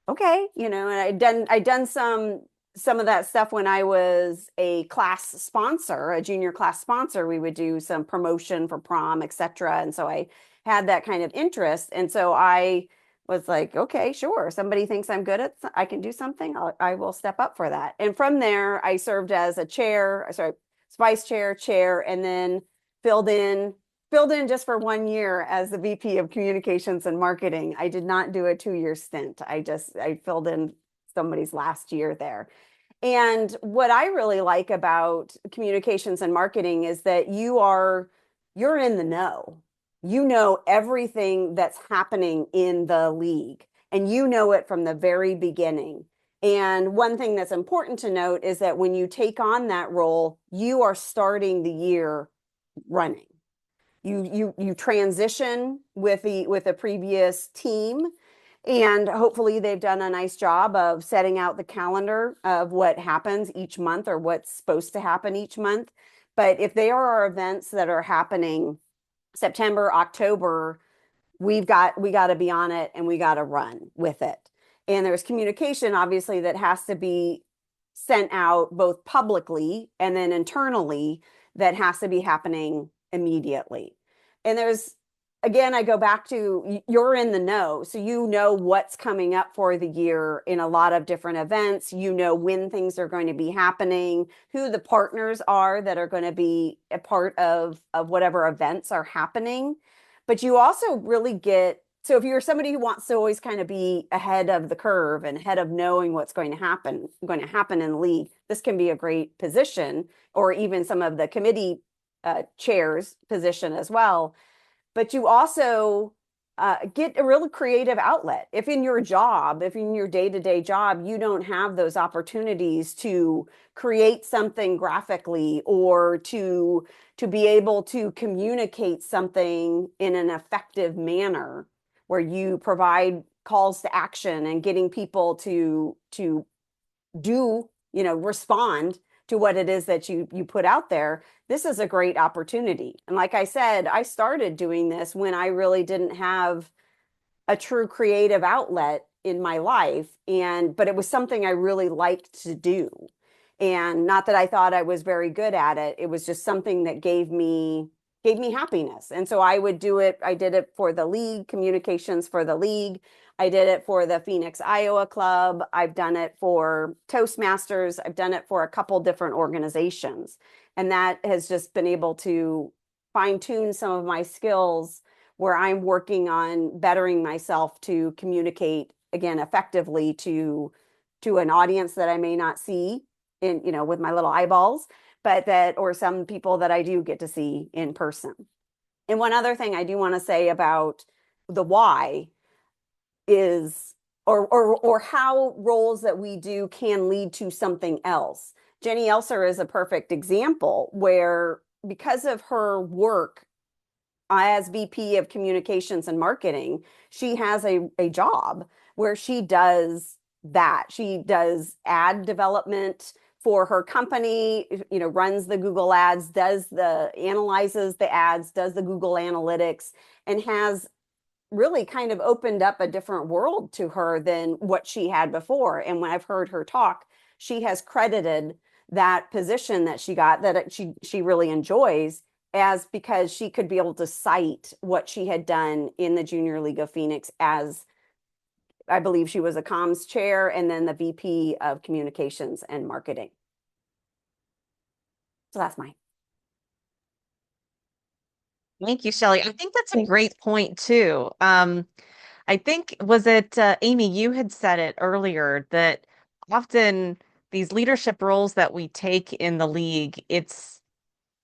S2: okay, and I'd done some of that stuff when I was a class sponsor, a junior class sponsor. We would do some promotion for prom, etc. And so I had that kind of interest. And so I was like, okay, sure. Somebody thinks I'm good I can do something. I will step up for that. And from there, I served as vice chair, and then filled in just for 1 year as the VP of communications and marketing. I did not do a 2-year stint. I filled in somebody's last year there. And what I really like about communications and marketing is that you're in the know. You know everything that's happening in the league, and you know it from the very beginning. And one thing that's important to note is that when you take on that role, you are starting the year running. You transition with the previous team, and hopefully they've done a nice job of setting out the calendar of what happens each month or what's supposed to happen each month. But if there are events that are happening September, October, we got to be on it, and we got to run with it. And there's communication, obviously, that has to be sent out both publicly and then internally that has to be happening immediately. And again, I go back to, you're in the know. So you know what's coming up for the year in a lot of different events. You know when things are going to be happening, who the partners are that are going to be a part of whatever events are happening. But you also really so if you're somebody who wants to always kind of be ahead of the curve and ahead of knowing what's going to happen in the league, this can be a great position, or even some of the committee chairs position as well. But you also get a real creative outlet. If in your job, if in your day-to-day job, you don't have those opportunities to create something graphically or to be able to communicate something in an effective manner where you provide calls to action and getting people to do, respond to what it is that you put out there, this is a great opportunity. And like I said, I started doing this when I really didn't have a true creative outlet in my life, but it was something I really liked to do. And not that I thought I was very good at it, it was just something that gave me happiness. And so I would do it. I did it for the league, communications for the league. I did it for the Phoenix, Iowa Club. I've done it for Toastmasters. I've done it for a couple different organizations. And that has just been able to fine tune some of my skills where I'm working on bettering myself to communicate again effectively to an audience that I may not see in, with my little eyeballs, but or some people that I do get to see in person. And one other thing I do want to say about the why is or how roles that we do can lead to something else. Jenny Elser is a perfect example where, because of her work as VP of Communications and Marketing, she has a job where she does that. She does ad development for her company, runs the Google ads, analyzes the ads, does the Google Analytics, and has really kind of opened up a different world to her than what she had before. And when I've heard her talk, she has credited that position that she got, that she really enjoys, as because she could be able to cite what she had done in the Junior League of Phoenix, as I believe she was a comms chair and then the VP of Communications and Marketing. So that's mine.
S1: Thank you, Shelley. I think that's a great point too. I think, was it Amy, you had said it earlier that often these leadership roles that we take in the league,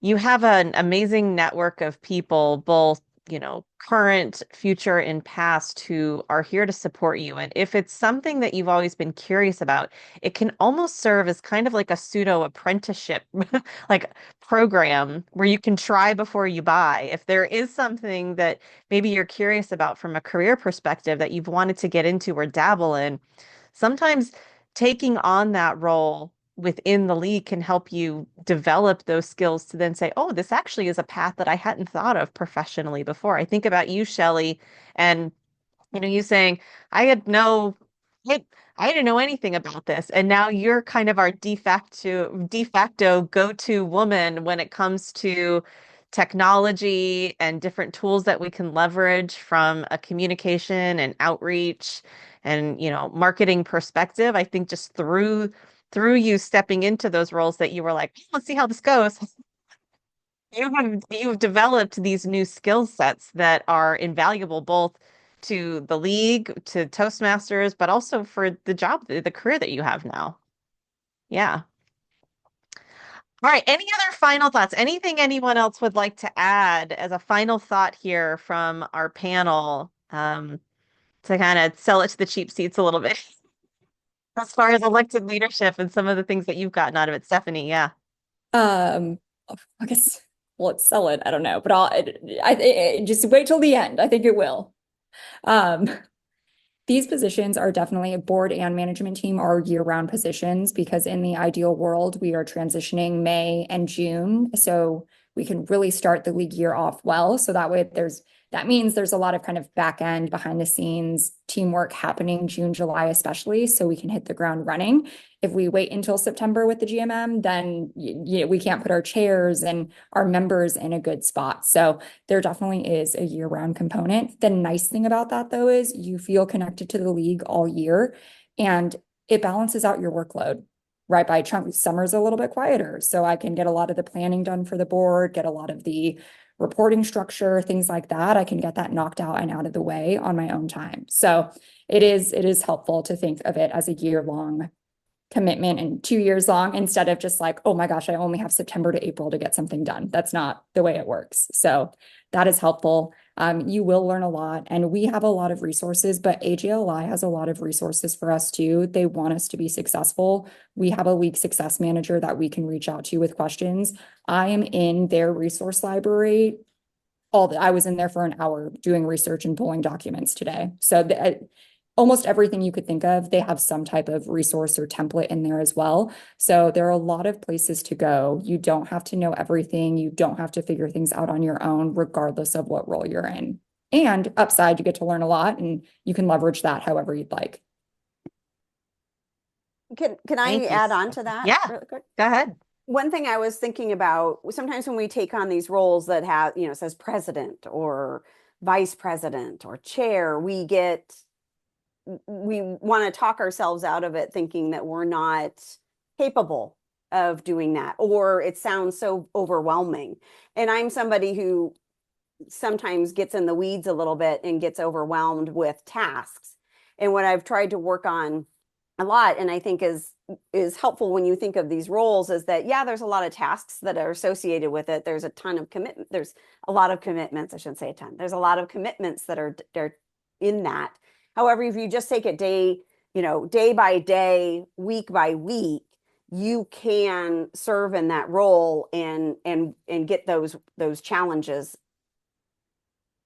S1: you have an amazing network of people, both, current, future, and past, who are here to support you. And if it's something that you've always been curious about, it can almost serve as kind of like a pseudo apprenticeship, like program where you can try before you buy. If there is something that maybe you're curious about from a career perspective that you've wanted to get into or dabble in, sometimes taking on that role within the league can help you develop those skills to then say, oh, this actually is a path that I hadn't thought of professionally before. I think about you, Shelley, and you saying, I had no, I, I didn't know anything about this. And now you're kind of our de facto go-to woman when it comes to technology and different tools that we can leverage from a communication and outreach and, marketing perspective. I think just through you stepping into those roles that you were like, let's see how this goes. You've developed these new skill sets that are invaluable both to the league, to Toastmasters, but also for the job, the career that you have now. Yeah. All right. Any other final thoughts? Anything anyone else would like to add as a final thought here from our panel, to kind of sell it to the cheap seats a little bit as far as elected leadership and some of the things that you've gotten out of it, Stephanie? Yeah.
S5: Um, I guess, well, it's sell it. I don't know, but just wait till the end. I think it will. Um, These positions are definitely, board and management team are year-round positions, because in the ideal world, we are transitioning May and June. So we can really start the league year off well. So that way that means there's a lot of kind of back end, behind the scenes teamwork happening June, July, especially, so we can hit the ground running. If we wait until September with the GMM, then we can't put our chairs and our members in a good spot. So there definitely is a year-round component. The nice thing about that, though, is you feel connected to the league all year, and it balances out your workload. Right, by chunk, summer's a little bit quieter, so I can get a lot of the planning done for the board, get a lot of the reporting structure, things like that. I can get that knocked out and out of the way on my own time. So it is helpful to think of it as a year-long commitment and 2 years long, instead of just like, oh my gosh, I only have September to April to get something done. That's not the way it works. So that is helpful. You will learn a lot, and we have a lot of resources, but AJLI has a lot of resources for us too. They want us to be successful. We have a league success manager that we can reach out to with questions. I am in their resource library I was in there for an hour doing research and pulling documents today. So almost everything you could think of, they have some type of resource or template in there as well. So there are a lot of places to go. You don't have to know everything. You don't have to figure things out on your own, regardless of what role you're in. And upside, you get to learn a lot and you can leverage that however you'd like.
S2: Can I
S1: Thank you.
S2: add on to that
S1: Yeah,
S2: really quick?
S1: go ahead.
S2: One thing I was thinking about, sometimes when we take on these roles that have, says president or vice president or chair, we want to talk ourselves out of it thinking that we're not capable of doing that, or it sounds so overwhelming. And I'm somebody who sometimes gets in the weeds a little bit and gets overwhelmed with tasks. And what I've tried to work on a lot, and I think is helpful when you think of these roles, is that yeah, there's a lot of tasks that are associated with it. There's a ton of commitment. There's a lot of commitments. I shouldn't say a ton. There's a lot of commitments that are in that. However, if you just take it day by day, week by week, you can serve in that role and get those challenges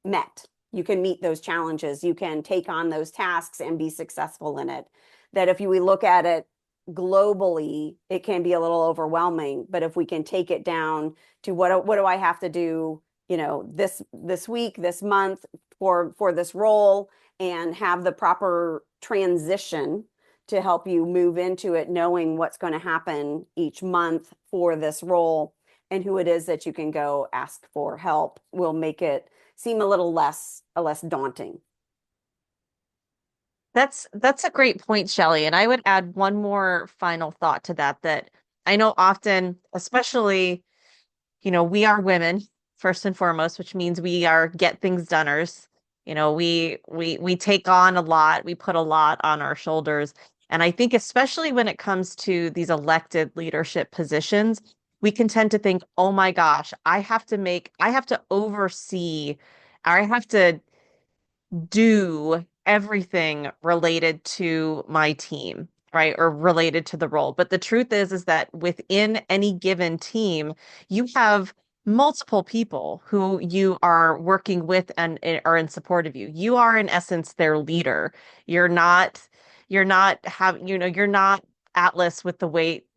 S2: met. You can meet those challenges. You can take on those tasks and be successful in it. That if we look at it globally, it can be a little overwhelming. But if we can take it down to what do I have to do, this week, this month for this role, and have the proper transition to help you move into it, knowing what's going to happen each month for this role and who it is that you can go ask for help, will make it seem a little less daunting.
S1: That's a great point, Shelley. And I would add one more final thought to that, that I know often, especially, we are women first and foremost, which means we are get things doneers. We take on a lot, we put a lot on our shoulders. And I think especially when it comes to these elected leadership positions, we can tend to think, oh my gosh, I have to oversee, or I have to do everything related to my team, right? Or related to the role. But the truth is that within any given team, you have multiple people who you are working with and are in support of you. You are in essence their leader. You're not Atlas with the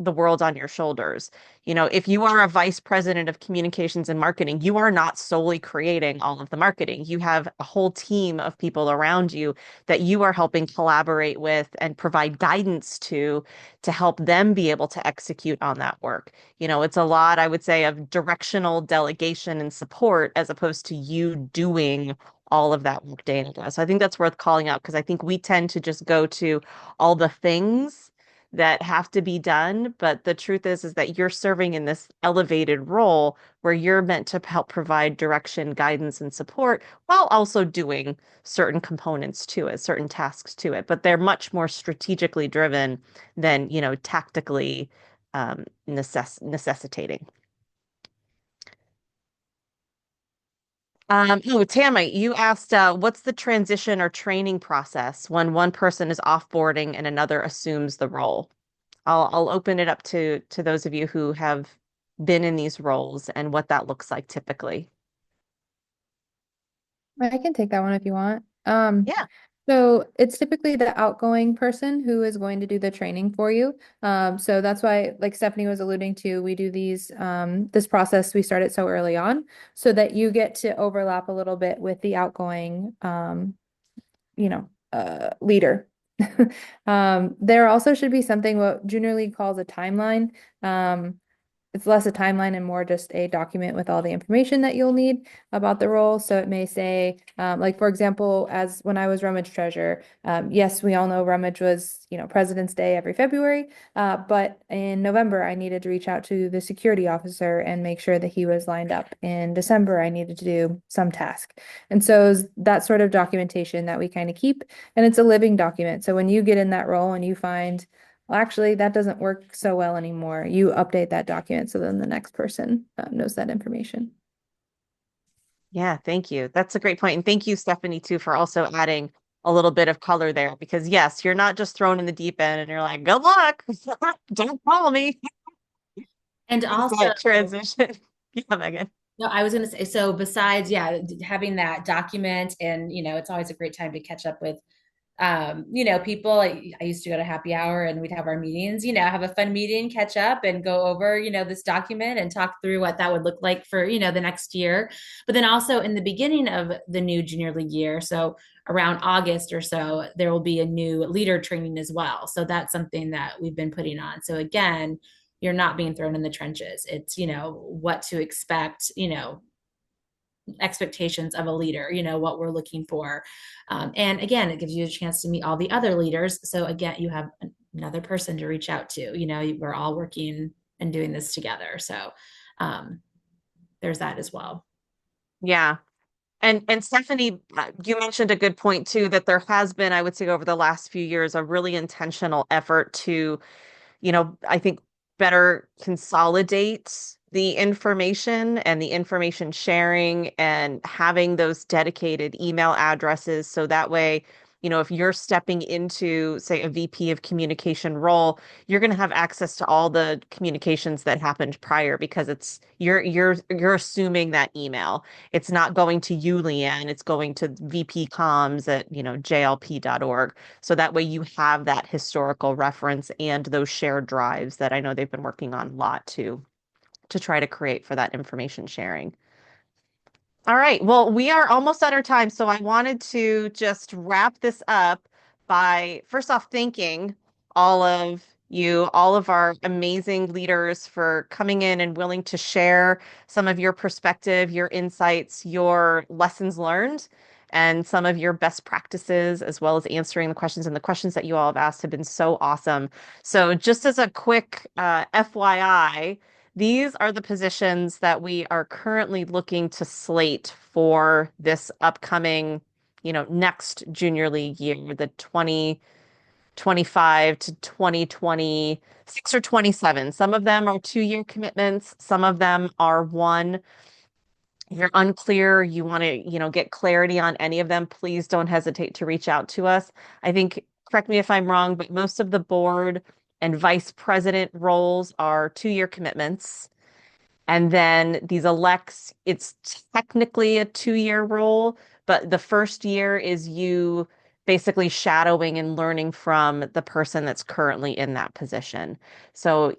S1: world on your shoulders. If you are a vice president of communications and marketing, you are not solely creating all of the marketing. You have a whole team of people around you that you are helping collaborate with and provide guidance to help them be able to execute on that work. It's a lot, I would say, of directional delegation and support as opposed to you doing all of that work day in and day out. So I think that's worth calling out, because I think we tend to just go to all the things that have to be done. But the truth is that you're serving in this elevated role where you're meant to help provide direction, guidance, and support while also doing certain components to it, certain tasks to it. But they're much more strategically driven than, tactically necessitating. Tammy, you asked, what's the transition or training process when one person is offboarding and another assumes the role? I'll open it up to those of you who have been in these roles and what that looks like typically.
S7: I can take that one if you want.
S1: Yeah.
S7: So it's typically the outgoing person who is going to do the training for you. So that's why, like Stephanie was alluding to, we do this process, we start it so early on so that you get to overlap a little bit with the outgoing, leader. There also should be something what Junior League calls a timeline. It's less a timeline and more just a document with all the information that you'll need about the role. So it may say, like, for example, as when I was Rummage Treasurer, yes, we all know Rummage was, President's Day every February. But in November, I needed to reach out to the security officer and make sure that he was lined up. In December, I needed to do some task. And so that sort of documentation that we kind of keep, and it's a living document. So when you get in that role and you find, well, actually, that doesn't work so well anymore, you update that document so then the next person knows that information.
S1: Yeah, thank you. That's a great point. And thank you, Stephanie, too, for also adding a little bit of color there because yes, you're not just thrown in the deep end and you're like, good luck. Don't follow me.
S6: And
S1: It's
S6: also,
S1: that transition. Yeah, Megan.
S6: no, I was going to say, so besides, yeah, having that document and, it's always a great time to catch up with, people. I used to go to happy hour and we'd have our meetings, have a fun meeting, catch up and go over, this document and talk through what that would look like for, the next year. But then also in the beginning of the new junior league year, so around August or so, there will be a new leader training as well. So that's something that we've been putting on. So again, you're not being thrown in the trenches. It's, what to expect, expectations of a leader, what we're looking for. And again, it gives you a chance to meet all the other leaders. So again, you have another person to reach out to. We're all working and doing this together. So there's that as well.
S1: Yeah. And Stephanie, you mentioned a good point too, that there has been, I would say, over the last few years, a really intentional effort to I think better consolidate the information and the information sharing and having those dedicated email addresses. So that way, if you're stepping into, say, a VP of communication role, you're going to have access to all the communications that happened prior because it's you're assuming that email. It's not going to you, Leanne. It's going to VP comms at, JLP.org. So that way you have that historical reference and those shared drives that I know they've been working on a lot to try to create for that information sharing. All right. Well, we are almost at our time, so I wanted to just wrap this up by first off thanking all of you, all of our amazing leaders for coming in and willing to share some of your perspective, your insights, your lessons learned, and some of your best practices, as well as answering the questions. And the questions that you all have asked have been so awesome. So just as a quick FYI, these are the positions that we are currently looking to slate for this upcoming, next junior league year, the 2025 to 2026 or 27. Some of them are 2-year commitments, some of them are one. If you're unclear, you want to, get clarity on any of them, please don't hesitate to reach out to us. I think, correct me if I'm wrong, but most of the board and vice president roles are 2-year commitments. And then these elects, it's technically a 2-year role, but the first year is you basically shadowing and learning from the person that's currently in that position. So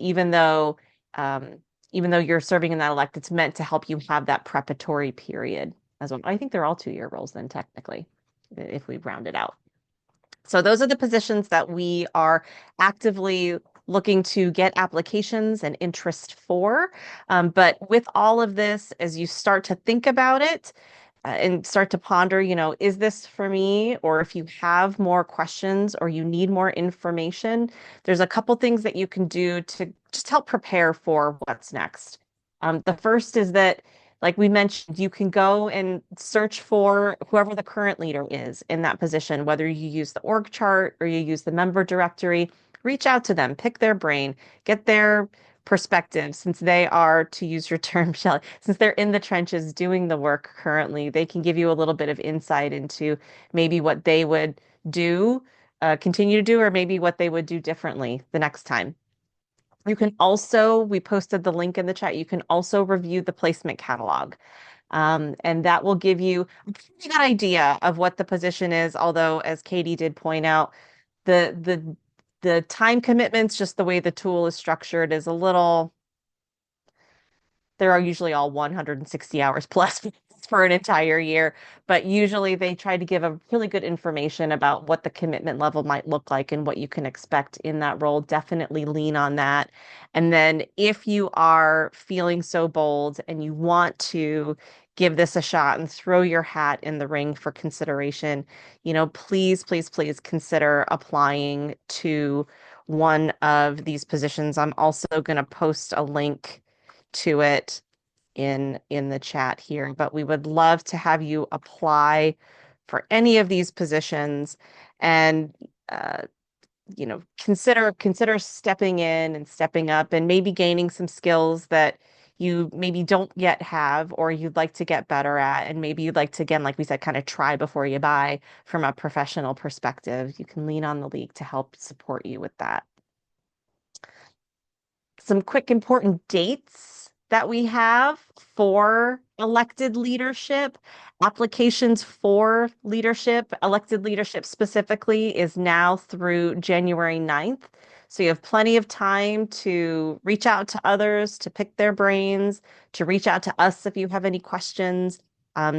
S1: um, even though you're serving in that elect, it's meant to help you have that preparatory period as well. I think they're all 2-year roles then technically, if we round it out. So those are the positions that we are actively looking to get applications and interest for. But with all of this, as you start to think about it and start to ponder, is this for me? Or if you have more questions or you need more information, there's a couple things that you can do to just help prepare for what's next. The first is that like we mentioned, you can go and search for whoever the current leader is in that position, whether you use the org chart or you use the member directory, reach out to them, pick their brain, get their perspective, since they are, to use your term, Shelley, since they're in the trenches doing the work currently, they can give you a little bit of insight into maybe what they would do, continue to do, or maybe what they would do differently the next time. You can also, we posted the link in the chat, you can also review the placement catalog. And that will give you a pretty good idea of what the position is. Although, as Katie did point out, the the the time commitments, just the way the tool is structured, is a little, there are usually all 160 hours plus for an entire year, but usually they try to give a really good information about what the commitment level might look like and what you can expect in that role. Definitely lean on that. And then if you are feeling so bold and you want to give this a shot and throw your hat in the ring for consideration, please, please, please consider applying to one of these positions. I'm also going to post a link to it in the chat here, but we would love to have you apply for any of these positions and uh, consider stepping in and stepping up and maybe gaining some skills that you maybe don't yet have or you'd like to get better at. And maybe you'd like to, again, like we said, kind of try before you buy from a professional perspective. You can lean on the league to help support you with that. Some quick important dates that we have for elected leadership. Applications for leadership, elected leadership specifically, is now through January 9th. So you have plenty of time to reach out to others, to pick their brains, to reach out to us if you have any questions.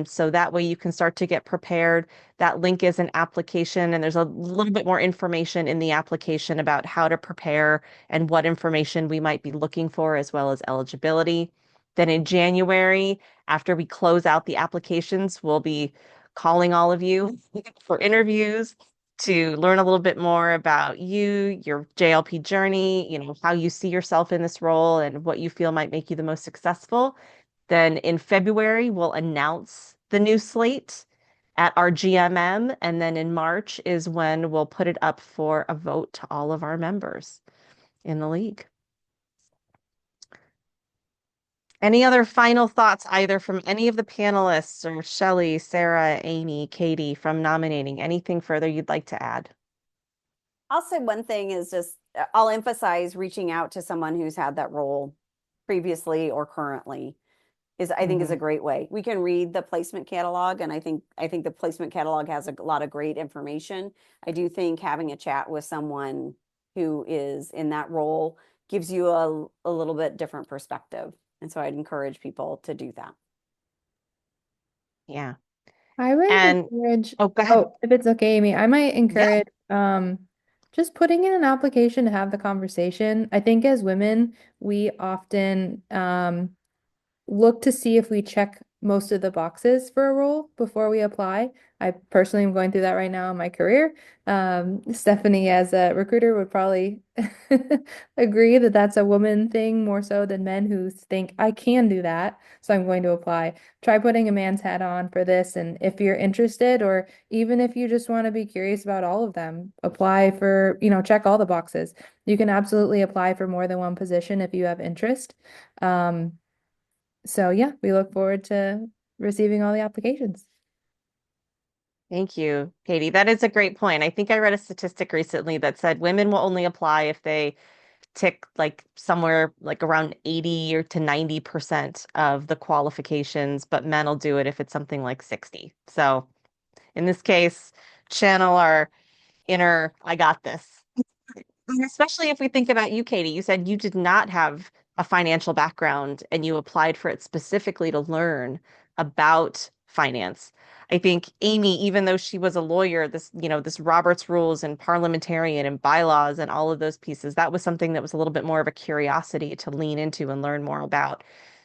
S1: So that way you can start to get prepared. That link is an application, and there's a little bit more information in the application about how to prepare and what information we might be looking for, as well as eligibility. Then in January, after we close out the applications, we'll be calling all of you for interviews to learn a little bit more about you, your JLP journey, how you see yourself in this role and what you feel might make you the most successful. Then in February, we'll announce the new slate at our GMM. And then in March is when we'll put it up for a vote to all of our members in the league. Any other final thoughts, either from any of the panelists or Shelley, Sarah, Amy, Katie, from nominating? Anything further you'd like to add?
S2: I'll say one thing is just, I'll emphasize reaching out to someone who's had that role previously or currently I think is a great way. We can read the placement catalog, and I think the placement catalog has a lot of great information. I do think having a chat with someone who is in that role gives you a little bit different perspective. And so I'd encourage people to do that.
S1: Yeah.
S7: I would
S1: And
S7: encourage,
S1: go ahead.
S7: if it's okay, Amy, I might
S1: Yeah.
S7: encourage just putting in an application to have the conversation. I think as women, we often look to see if we check most of the boxes for a role before we apply. I personally am going through that right now in my career. Stephanie, as a recruiter, would probably agree that that's a woman thing more so than men who think, I can do that, so I'm going to apply. Try putting a man's hat on for this. And if you're interested, or even if you just want to be curious about all of them, apply for, check all the boxes. You can absolutely apply for more than one position if you have interest. So yeah, we look forward to receiving all the applications.
S1: Thank you, Katie. That is a great point. I think I read a statistic recently that said women will only apply if they tick like somewhere like around 80 or to 90% of the qualifications, but men will do it if it's something like 60. So in this case, channel our inner, I got this. And especially if we think about you, Katie, you said you did not have a financial background and you applied for it specifically to learn about finance. I think Amy, even though she was a lawyer, this Roberts rules and parliamentarian and bylaws and all of those pieces, that was something that was a little bit more of a curiosity to lean into and learn more about.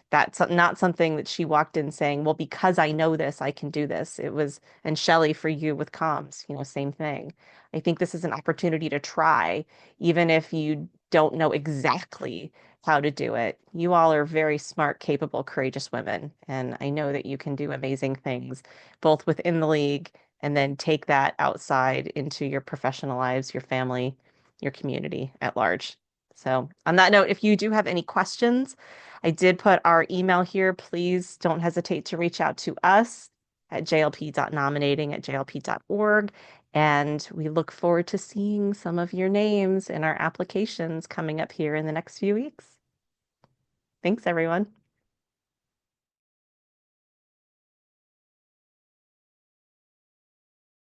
S1: That's not something that she walked in saying, well, because I know this, I can do this. It was, and Shelley, for you with comms, same thing. I think this is an opportunity to try, even if you don't know exactly how to do it. You all are very smart, capable, courageous women. And I know that you can do amazing things, both within the league and then take that outside into your professional lives, your family, your community at large. So, on that note, if you do have any questions, I did put our email here. Please don't hesitate to reach out to us at jlp.nominating@jlp.org. And we look forward to seeing some of your names in our applications coming up here in the next few weeks. Thanks, everyone.